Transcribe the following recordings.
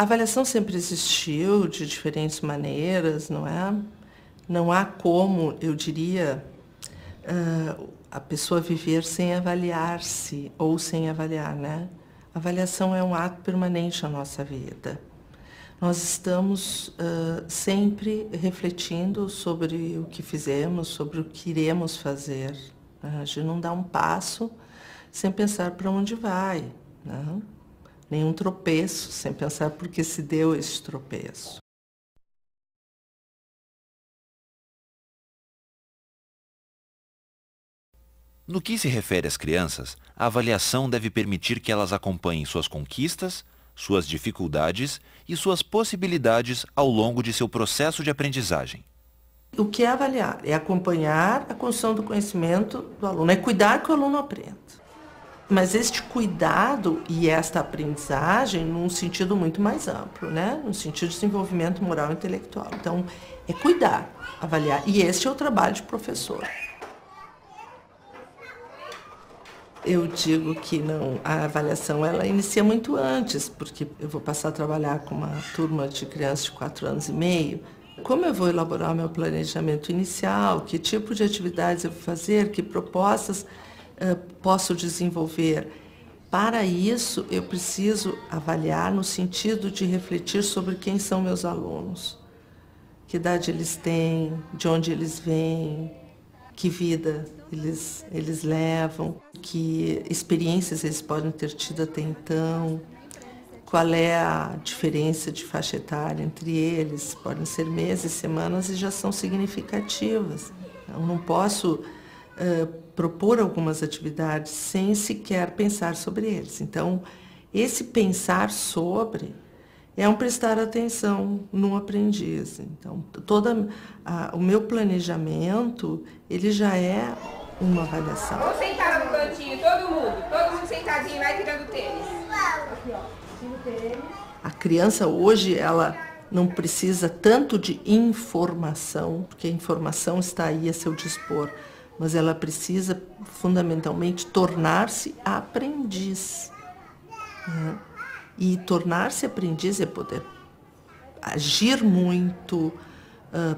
A avaliação sempre existiu de diferentes maneiras, não é? Não há como, eu diria, a pessoa viver sem avaliar-se ou sem avaliar, né? A avaliação é um ato permanente na nossa vida. Nós estamos sempre refletindo sobre o que fizemos, sobre o que iremos fazer. A gente não dá um passo sem pensar para onde vai, né? Nenhum tropeço sem pensar por que se deu esse tropeço. No que se refere às crianças, a avaliação deve permitir que elas acompanhem suas conquistas, suas dificuldades e suas possibilidades ao longo de seu processo de aprendizagem. O que é avaliar? É acompanhar a construção do conhecimento do aluno, é cuidar que o aluno aprenda. Mas este cuidado e esta aprendizagem num sentido muito mais amplo, né? No sentido de desenvolvimento moral e intelectual. Então, é cuidar, avaliar. E este é o trabalho de professor. Eu digo que não, a avaliação ela inicia muito antes, porque eu vou passar a trabalhar com uma turma de crianças de 4 anos e meio. Como eu vou elaborar o meu planejamento inicial, que tipo de atividades eu vou fazer, que propostas posso desenvolver. Para isso, eu preciso avaliar no sentido de refletir sobre quem são meus alunos, que idade eles têm, de onde eles vêm, que vida eles levam, que experiências eles podem ter tido até então, qual é a diferença de faixa etária entre eles. Podem ser meses, semanas e já são significativas. Eu não posso propor algumas atividades sem sequer pensar sobre eles. Então, esse pensar sobre é um prestar atenção no aprendiz. Então, o meu planejamento, ele já é uma avaliação. Vamos sentar no cantinho, todo mundo sentadinho, vai tirando tênis. Aqui, ó, tira o tênis. A criança hoje, ela não precisa tanto de informação, porque a informação está aí a seu dispor, mas ela precisa, fundamentalmente, tornar-se aprendiz. Né? E tornar-se aprendiz é poder agir muito,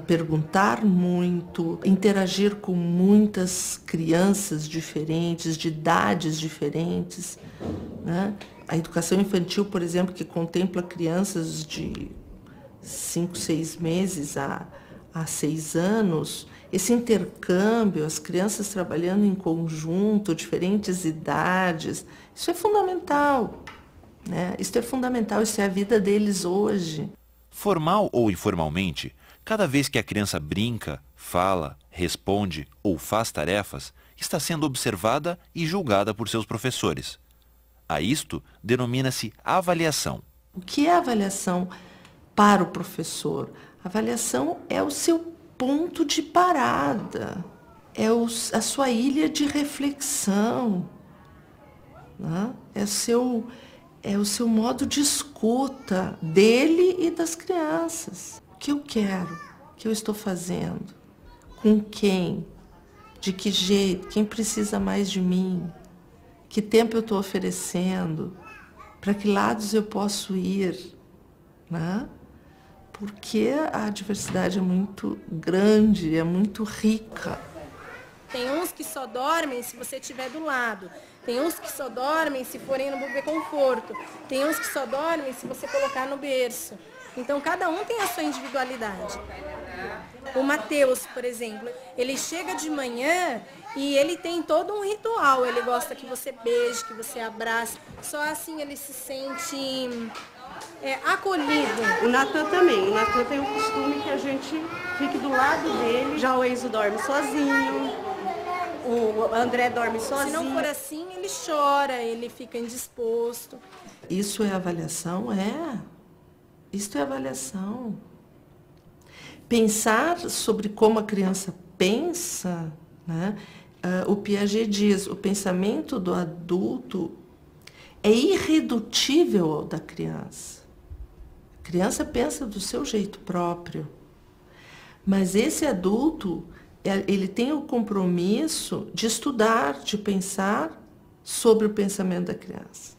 perguntar muito, interagir com muitas crianças diferentes, de idades diferentes. Né? A educação infantil, por exemplo, que contempla crianças de 5, 6 meses a 6 anos, esse intercâmbio, as crianças trabalhando em conjunto, diferentes idades, isso é fundamental. Né? Isso é fundamental, isso é a vida deles hoje. Formal ou informalmente, cada vez que a criança brinca, fala, responde ou faz tarefas, está sendo observada e julgada por seus professores. A isto denomina-se avaliação. O que é avaliação para o professor? A avaliação é o seu ponto de parada, é a sua ilha de reflexão, né? É o seu modo de escuta dele e das crianças. O que eu quero? O que eu estou fazendo? Com quem? De que jeito? Quem precisa mais de mim? Que tempo eu estou oferecendo? Para que lados eu posso ir? Né? Porque a diversidade é muito grande, é muito rica. Tem uns que só dormem se você estiver do lado. Tem uns que só dormem se forem no bebê conforto. Tem uns que só dormem se você colocar no berço. Então, cada um tem a sua individualidade. O Mateus, por exemplo, ele chega de manhã e ele tem todo um ritual. Ele gosta que você beije, que você abrace. Só assim ele se sente acolhido. O Natan também. O Natan tem um costume que a gente fique do lado dele. Já o Enzo dorme sozinho. O André dorme sozinho. Se não for assim, ele chora, ele fica indisposto. Isso é avaliação? Isso é avaliação. Pensar sobre como a criança pensa, né? O Piaget diz, o pensamento do adulto é irredutível ao da criança. A criança pensa do seu jeito próprio. Mas esse adulto, ele tem o compromisso de estudar, de pensar sobre o pensamento da criança.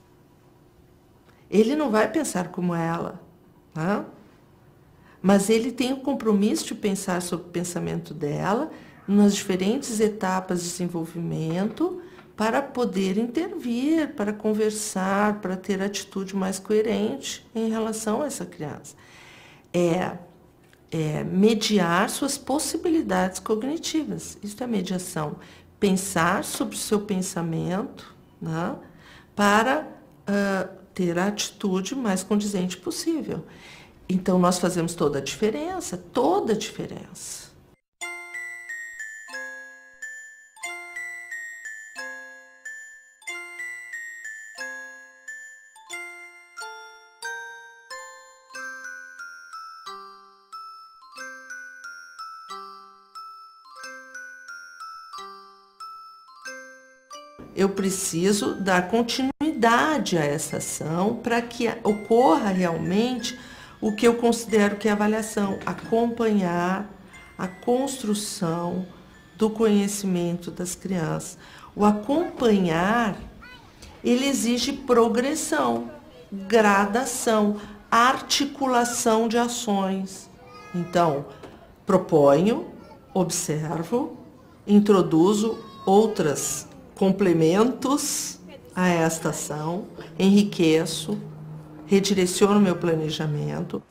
Ele não vai pensar como ela. Tá? Mas ele tem o compromisso de pensar sobre o pensamento dela nas diferentes etapas de desenvolvimento para poder intervir, para conversar, para ter atitude mais coerente em relação a essa criança. Mediar suas possibilidades cognitivas. Isso é mediação. Pensar sobre o seu pensamento, né, para ter a atitude mais condizente possível. Então, nós fazemos toda a diferença, toda a diferença. Eu preciso dar continuidade a essa ação para que ocorra realmente o que eu considero que é a avaliação, acompanhar a construção do conhecimento das crianças. O acompanhar, ele exige progressão, gradação, articulação de ações. Então, proponho, observo, introduzo outras complementos a esta ação, enriqueço, redireciono meu planejamento.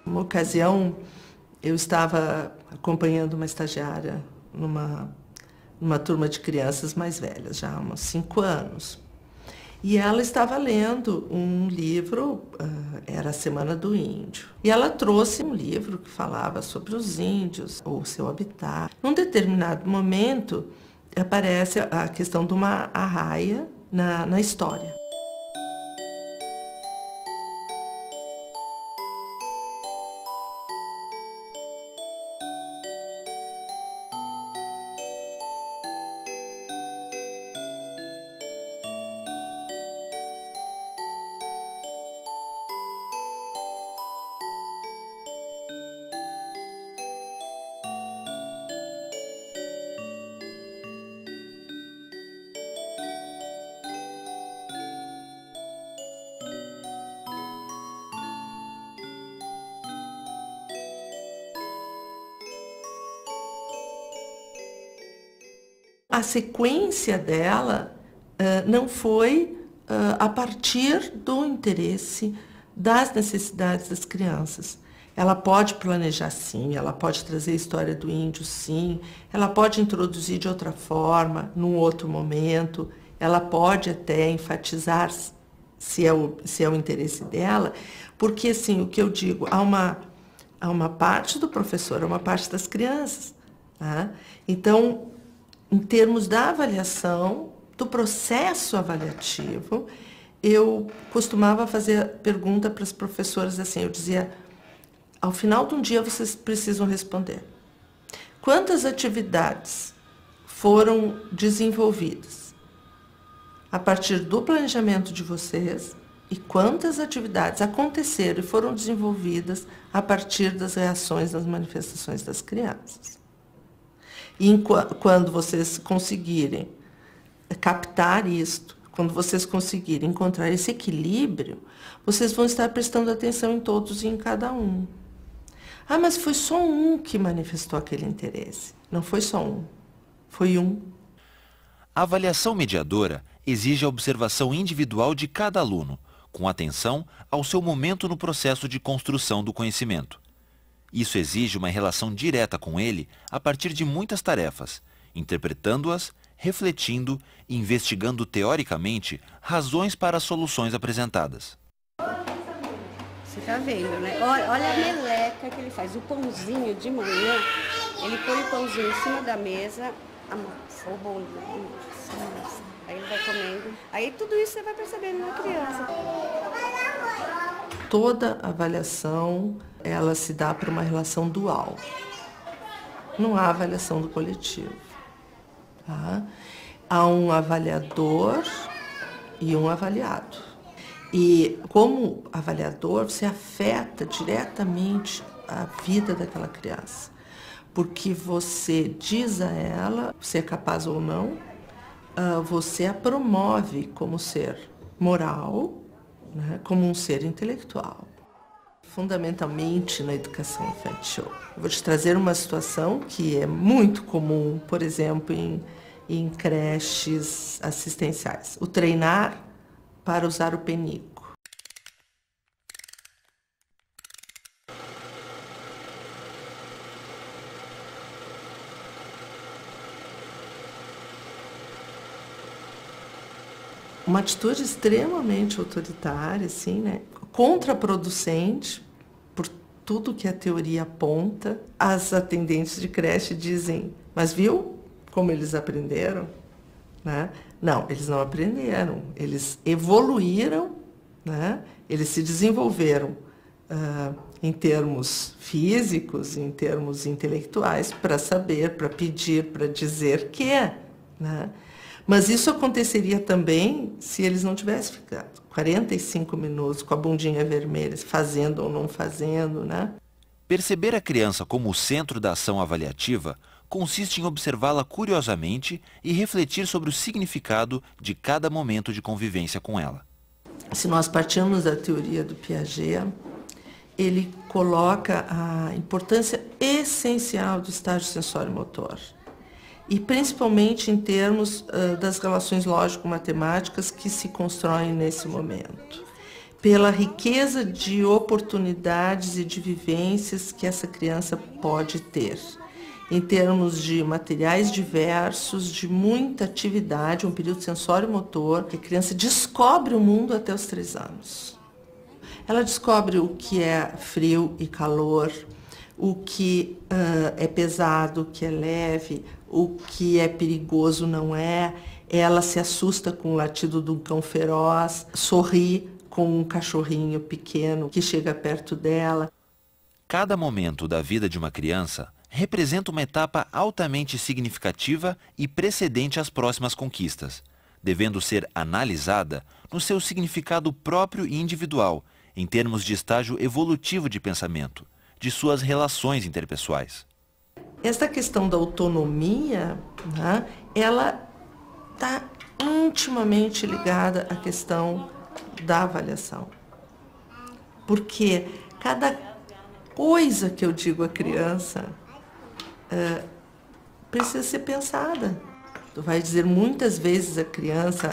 Uma ocasião, eu estava acompanhando uma estagiária numa turma de crianças mais velhas, já há uns 5 anos. E ela estava lendo um livro, era a Semana do Índio. E ela trouxe um livro que falava sobre os índios, ou seu habitat. Num determinado momento, aparece a questão de uma arraia na história. A sequência dela não foi a partir do interesse das necessidades das crianças. Ela pode planejar sim, ela pode trazer a história do índio sim, ela pode introduzir de outra forma, num outro momento, ela pode até enfatizar se é o interesse dela, porque assim, o que eu digo, há uma parte do professor, há uma parte das crianças. Tá? Então, em termos da avaliação, do processo avaliativo, eu costumava fazer pergunta para as professoras assim, eu dizia, ao final de um dia vocês precisam responder. Quantas atividades foram desenvolvidas a partir do planejamento de vocês e quantas atividades aconteceram e foram desenvolvidas a partir das reações, das manifestações das crianças? E quando vocês conseguirem captar isto, quando vocês conseguirem encontrar esse equilíbrio, vocês vão estar prestando atenção em todos e em cada um. Ah, mas foi só um que manifestou aquele interesse. Não foi só um, foi um. A avaliação mediadora exige a observação individual de cada aluno, com atenção ao seu momento no processo de construção do conhecimento. Isso exige uma relação direta com ele a partir de muitas tarefas, interpretando-as, refletindo e investigando teoricamente razões para as soluções apresentadas. Você está vendo, né? Olha a meleca que ele faz. O pãozinho de manhã, ele põe o pãozinho em cima da mesa, amassa o bolo, amassa. Aí ele vai comendo. Aí tudo isso você vai percebendo na criança. Toda avaliação, ela se dá para uma relação dual. Não há avaliação do coletivo. Tá? Há um avaliador e um avaliado. E como avaliador, você afeta diretamente a vida daquela criança. Porque você diz a ela, se é capaz ou não, você a promove como ser moral, né, como um ser intelectual. fundamentalmente na educação infantil. Eu vou te trazer uma situação que é muito comum, por exemplo, em creches assistenciais. O treinar para usar o penico. Uma atitude extremamente autoritária, assim, né? Contraproducente, por tudo que a teoria aponta. As atendentes de creche dizem, mas viu como eles aprenderam? Né? Não, eles não aprenderam, eles evoluíram, né? Eles se desenvolveram em termos físicos, em termos intelectuais, para saber, para pedir, para dizer que é, né? Mas isso aconteceria também se eles não tivessem ficado 45 minutos com a bundinha vermelha, fazendo ou não fazendo, né? Perceber a criança como o centro da ação avaliativa consiste em observá-la curiosamente e refletir sobre o significado de cada momento de convivência com ela. Se nós partirmos da teoria do Piaget, ele coloca a importância essencial do estágio sensório-motor. E principalmente em termos das relações lógico-matemáticas que se constroem nesse momento. Pela riqueza de oportunidades e de vivências que essa criança pode ter. Em termos de materiais diversos, de muita atividade, um período sensório-motor, que a criança descobre o mundo até os 3 anos. Ela descobre o que é frio e calor, o que é pesado, o que é leve, o que é perigoso não é. Ela se assusta com o latido de um cão feroz, sorri com um cachorrinho pequeno que chega perto dela. Cada momento da vida de uma criança representa uma etapa altamente significativa e precedente às próximas conquistas, devendo ser analisada no seu significado próprio e individual, em termos de estágio evolutivo de pensamento, de suas relações interpessoais. Essa questão da autonomia, né, ela está intimamente ligada à questão da avaliação. Porque cada coisa que eu digo à criança precisa ser pensada. Tu vai dizer muitas vezes à criança,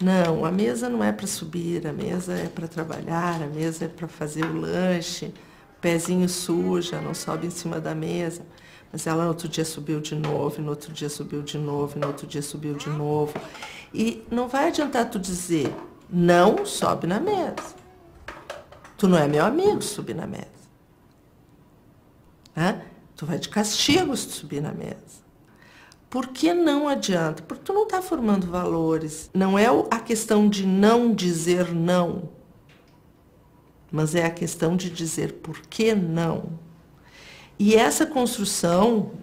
não, a mesa não é para subir, a mesa é para trabalhar, a mesa é para fazer o lanche, pezinho suja, não sobe em cima da mesa. Mas ela no outro dia subiu de novo, no outro dia subiu de novo, no outro dia subiu de novo. E não vai adiantar tu dizer, não sobe na mesa. Tu não é meu amigo se subir na mesa. Tu vai de castigo se tu subir na mesa. Por que não adianta? Porque tu não está formando valores. Não é a questão de não dizer não, mas é a questão de dizer por que não. E essa construção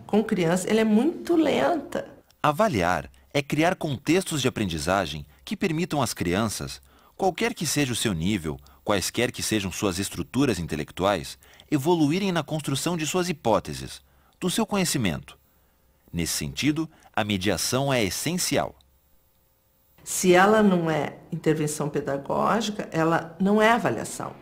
com criança, ela é muito lenta. Avaliar é criar contextos de aprendizagem que permitam às crianças, qualquer que seja o seu nível, quaisquer que sejam suas estruturas intelectuais, evoluírem na construção de suas hipóteses, do seu conhecimento. Nesse sentido, a mediação é essencial. Se ela não é intervenção pedagógica, ela não é avaliação.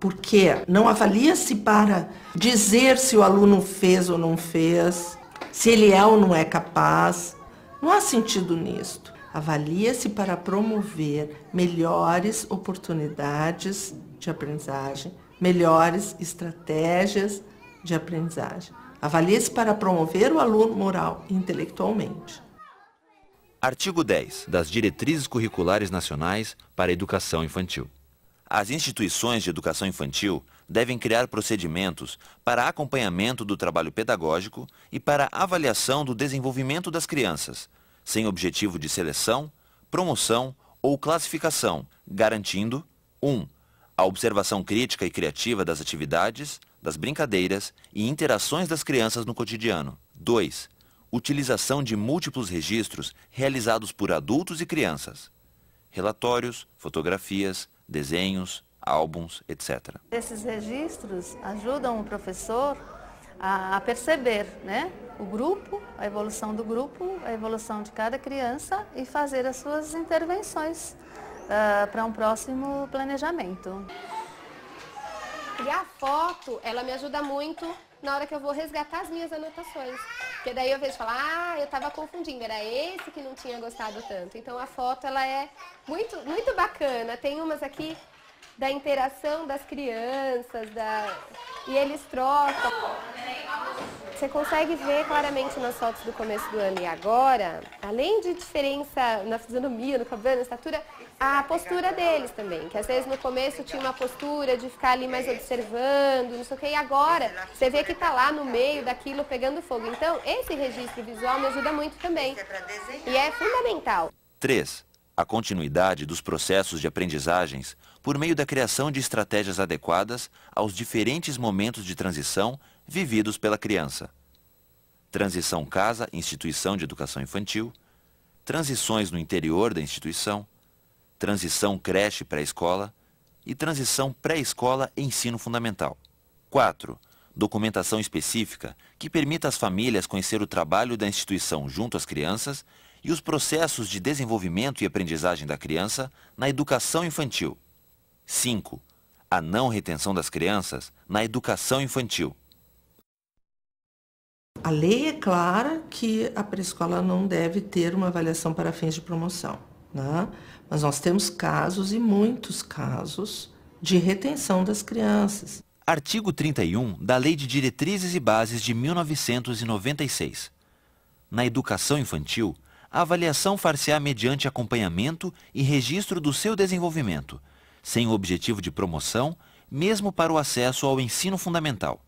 Porque não avalia-se para dizer se o aluno fez ou não fez, se ele é ou não é capaz. Não há sentido nisto. Avalia-se para promover melhores oportunidades de aprendizagem, melhores estratégias de aprendizagem. Avalia-se para promover o aluno moral e intelectualmente. Artigo 10 das Diretrizes Curriculares Nacionais para a Educação Infantil. As instituições de educação infantil devem criar procedimentos para acompanhamento do trabalho pedagógico e para avaliação do desenvolvimento das crianças, sem objetivo de seleção, promoção ou classificação, garantindo 1. A observação crítica e criativa das atividades, das brincadeiras e interações das crianças no cotidiano. 2. Utilização de múltiplos registros realizados por adultos e crianças. Relatórios, fotografias, desenhos, álbuns, etc. Esses registros ajudam o professor a perceber, né, o grupo, a evolução do grupo, a evolução de cada criança e fazer as suas intervenções para um próximo planejamento. E a foto, ela me ajuda muito na hora que eu vou resgatar as minhas anotações. Porque daí eu vejo e falo, eu estava confundindo, era esse que não tinha gostado tanto. Então a foto, ela é muito, muito bacana. Tem umas aqui da interação das crianças, e eles trocam. Você consegue ver claramente nas fotos do começo do ano e agora, além de diferença na fisionomia, no cabelo, na estatura, a postura deles também, que às vezes no começo tinha uma postura de ficar ali mais observando, não sei o que, e agora você vê que tá lá no meio daquilo pegando fogo. Então, esse registro visual me ajuda muito também, e é fundamental. 3. A continuidade dos processos de aprendizagens por meio da criação de estratégias adequadas aos diferentes momentos de transição vividos pela criança. Transição casa-instituição de educação infantil, transições no interior da instituição, transição creche pré-escola e transição pré-escola e ensino fundamental. 4. Documentação específica que permita às famílias conhecer o trabalho da instituição junto às crianças e os processos de desenvolvimento e aprendizagem da criança na educação infantil. 5. A não retenção das crianças na educação infantil. A lei é clara que a pré-escola não deve ter uma avaliação para fins de promoção, né? Mas nós temos casos, e muitos casos, de retenção das crianças. Artigo 31 da Lei de Diretrizes e Bases de 1996. Na educação infantil, a avaliação far-se-á mediante acompanhamento e registro do seu desenvolvimento, sem o objetivo de promoção, mesmo para o acesso ao ensino fundamental.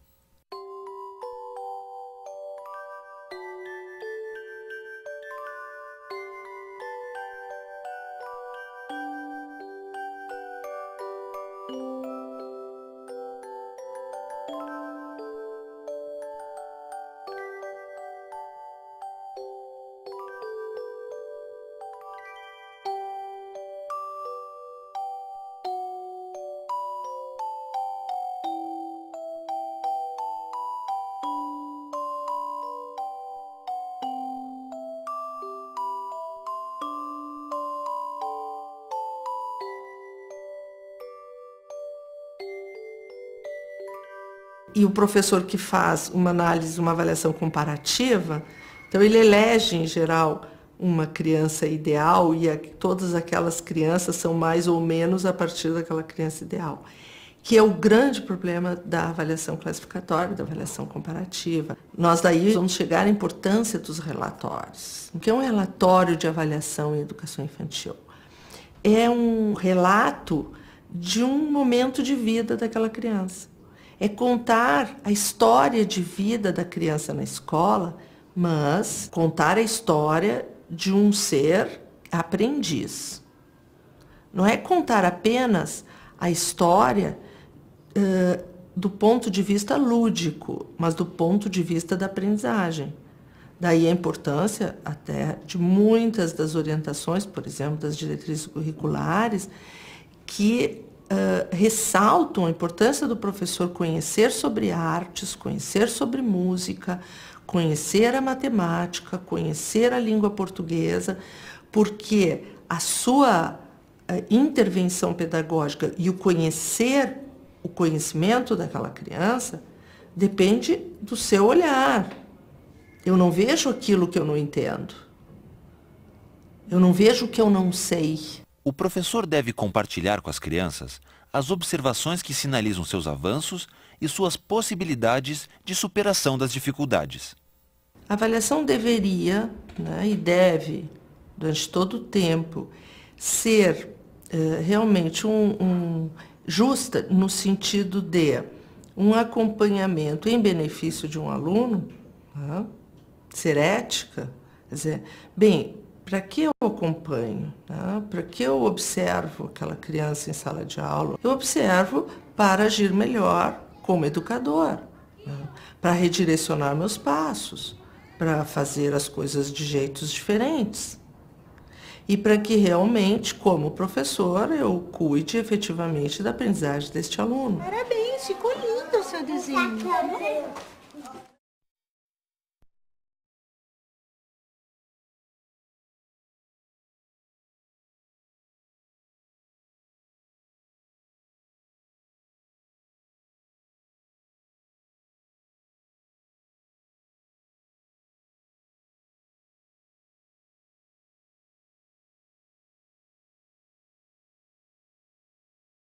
E o professor que faz uma análise, uma avaliação comparativa, então ele elege, em geral, uma criança ideal e todas aquelas crianças são mais ou menos a partir daquela criança ideal, que é o grande problema da avaliação classificatória, da avaliação comparativa. Nós daí vamos chegar à importância dos relatórios. O que é um relatório de avaliação em educação infantil? É um relato de um momento de vida daquela criança. É contar a história de vida da criança na escola, mas contar a história de um ser aprendiz. Não é contar apenas a história do ponto de vista lúdico, mas do ponto de vista da aprendizagem. Daí a importância até de muitas das orientações, por exemplo, das diretrizes curriculares, que ressaltam a importância do professor conhecer sobre artes, conhecer sobre música, conhecer a matemática, conhecer a língua portuguesa, porque a sua intervenção pedagógica e o conhecimento daquela criança depende do seu olhar. Eu não vejo aquilo que eu não entendo. Eu não vejo o que eu não sei. O professor deve compartilhar com as crianças as observações que sinalizam seus avanços e suas possibilidades de superação das dificuldades. A avaliação deveria, e deve, durante todo o tempo, ser realmente justa no sentido de um acompanhamento em benefício de um aluno, ser ética, quer dizer, para que eu acompanho? Para que eu observo aquela criança em sala de aula? Eu observo para agir melhor como educador, para redirecionar meus passos, para fazer as coisas de jeitos diferentes. E para que realmente, como professor, eu cuide efetivamente da aprendizagem deste aluno. Parabéns, ficou lindo o seu desenho.